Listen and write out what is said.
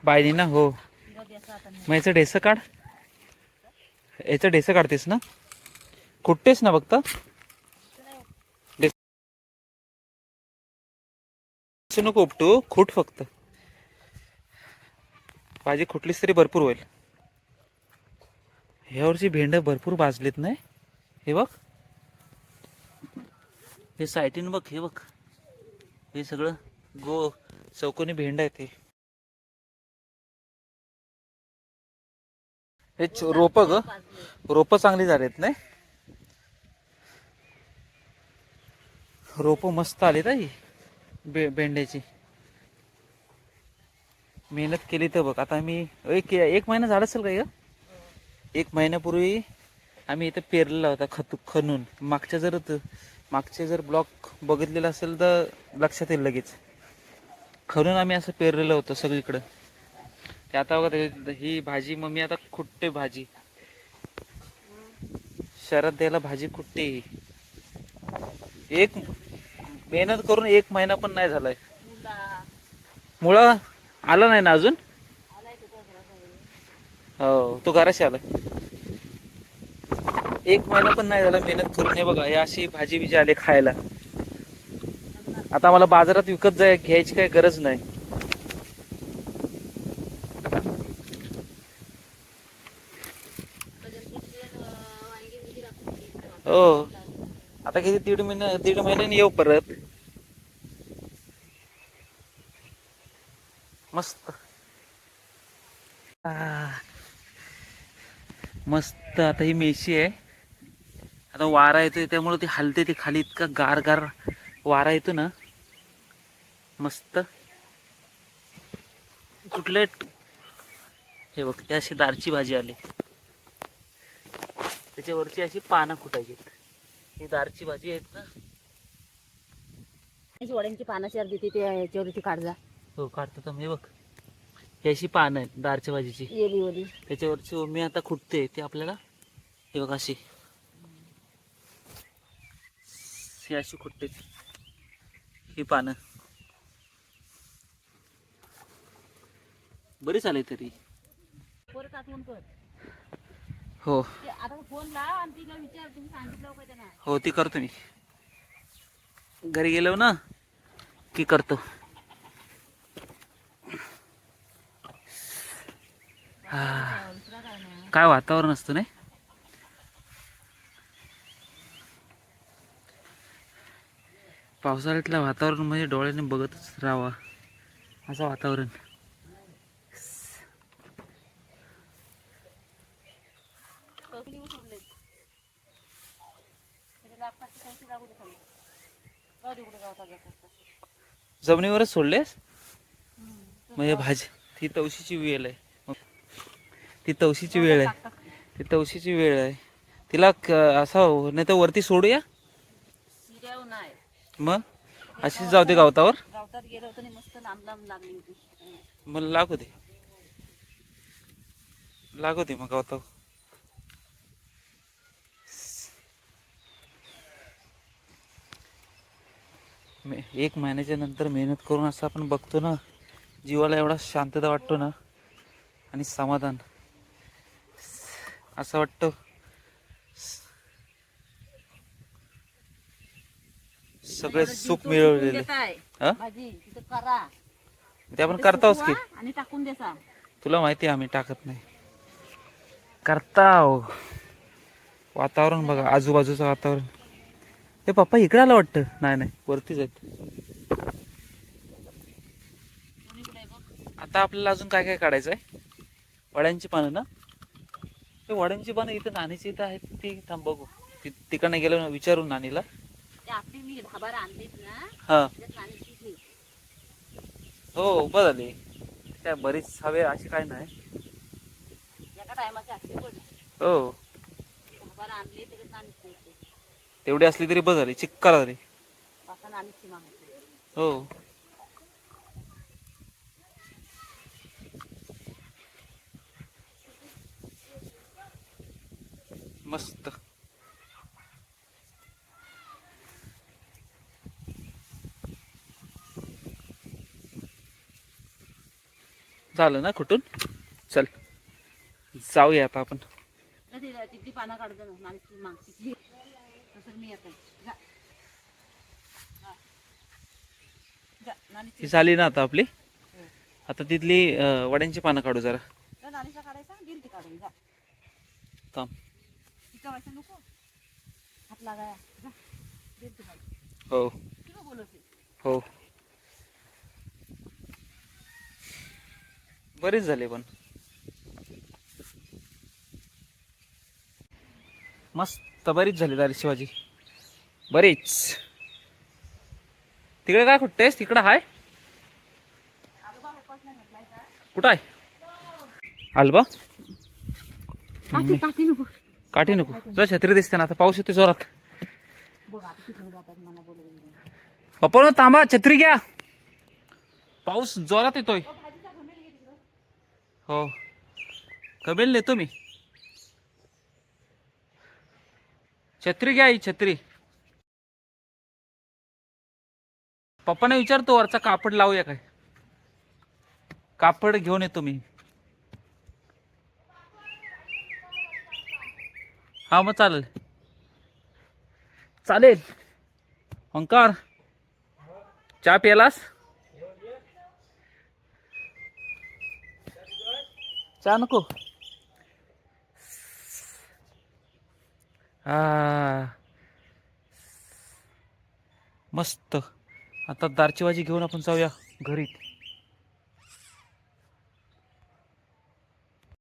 बायनी ना हो. मग याचं ढेसं काढ, याचं ढेसं काढतेस ना, कुठतेस ना फक्त नको उपटू, खूट फक्त भाजी खुटलीच तरी भरपूर होईल. ह्यावरची भेंड भरपूर भाजलीत नाही. हे बघ, हे साईटीन बघ, हे बघ, हे सगळं चौकोनी भेंड आहे ते. हे रोप ग, रोप चांगली झालीत नाही. रोप मस्त आली ताई भेंड्याची. मेहनत केली तर बघ. आता मी एक महिना झाला असेल का ग, एक महिन्यापूर्वी आम्ही इथं पेरलेला होता खणून. मागचे जर ब्लॉक बघितलेला असेल तर लक्षात येईल लगेच. खणून आम्ही असं पेरलेलं होतं सगळीकडं. ते आता बघा ही भाजी मम्मी आता खुटते भाजी. शहरात द्यायला भाजी कुठे. एक मेहनत करून एक महिना पण नाही झालाय. मुळा आला नाही ना अजून. हो तो घराशी आला. एक महिना पण नाही झाला मेहनत करून. हे बघा, हे अशी भाजी बिजी आली खायला. आता मला बाजारात विकत घ्यायची काही गरज नाही. हो आता किती दीड महिन्याने येऊ परत. मस्त मस्त. आता ही मेशी आहे. आता वारा येतोय त्यामुळे ती हलते. ती खाली इतका गार गार वारा येतो ना, मस्त. कुठले हे बघ, ते अशी दारची भाजी आली. त्याच्यावरची अशी पानं कुटायची. ही दारची भाजी आहेत ना. वड्यांची पानं शेअर देते ते याच्यावरती काढजा. हो काढतो तर. हे बघ, ही अशी पानं आहेत दारच्या भाजीची. त्याच्यावरची मी आता खुटते ते आपल्याला. हे बघ अशी, ही अशी खुटते ही पानं. बरी चालेल तरी. हो आता फोन लाव आणि तिला विचार, तुम्ही सांगितलं का त्यांना. हो ती करतो मी. घरी गेलो ना की करतो. काय वातावरण असतं नाही. पावसाळ्यातलं वातावरण म्हणजे डोळ्याने बघतच राहावा असं वातावरण. जमिनीवरच सोडलेस म्हणजे भाजी. ती तवशीची वेळ आहे. ती तवशीची वेळ आहे. ती तवशीची वेळ आहे. तिला असं नाही तर वरती सोडूया. मग अशीच जाऊ दे गावतावर. गावतात गेलं होतं आणि मस्त लांब लांब लागली होती. मला लागू दे, लागू दे मग गावतावर. एक महिन्याच्या नंतर मेहनत करून असं आपण बघतो ना, जीवाला एवढा शांतता वाटतो ना आणि समाधान. असं वाटतं सगळे सुख मिळवलेले. ते आपण करताच की. आणि टाकून देसा. तुला माहिती आहे आम्ही टाकत नाही. करताव. वातावरण बघा, आजूबाजूचं वातावरण. हे पप्पा इकडे आलं वाटतं. नाही नाही वरतीच आहेत. आता आपल्याला अजून काय काय काढायचं आहे. वड्यांची पानं ना. ते वड्यांची पानं इथं नाणीची इथं आहेत. ती थांब बघू. तिकडनं गेलो ना विचारून नानीला. हा हो बरं झाली. काय बरीच हवे अशी काय नाही. हो तेवढी असली तरी बस झाली. चिक्कार झाली. हो मस्त. झालं ना कुठून? चल जाऊया आता आपण. तिथली पानं काढतो ना नालीची माग तिथली तसं मी येते जा. हा. जा, नालीची ही झाली ना आता आपली. आता तिथली वड्यांची पानं काढू जरा. जा, नालीचा काढायचा गेल ती काढून जा. थांब. तिचा वाचा नको हात लागाया जा गेल ती काढून. हो तुला बोलवते हो बरेच झाले पण. मस्त बरीच झाली दारी शिवाजी, बरीच. तिकडे काय खुटतेस? तिकडे हाय कुठं आहे? आलबा काठी काठी नको काठी नको. तुला छत्री दिसते ना, आता पाऊस येते जोरात. बघ आता तिकडे जातात मला बोलवलं. पप्पा थांबा, छत्री घ्या, पाऊस जोरात येतोय. हो कबेल नेतो मी. छत्री घ्या, ही छत्री. पप्पाने विचारतो वरचा कापड लावूया काय. कापड घेऊन येतो मी. हा मग चालेल चालेल. ओंकार चहा प्यालास? चहा नको? मस्त. आता दारची भाजी घेऊन आपण जाऊया घरी.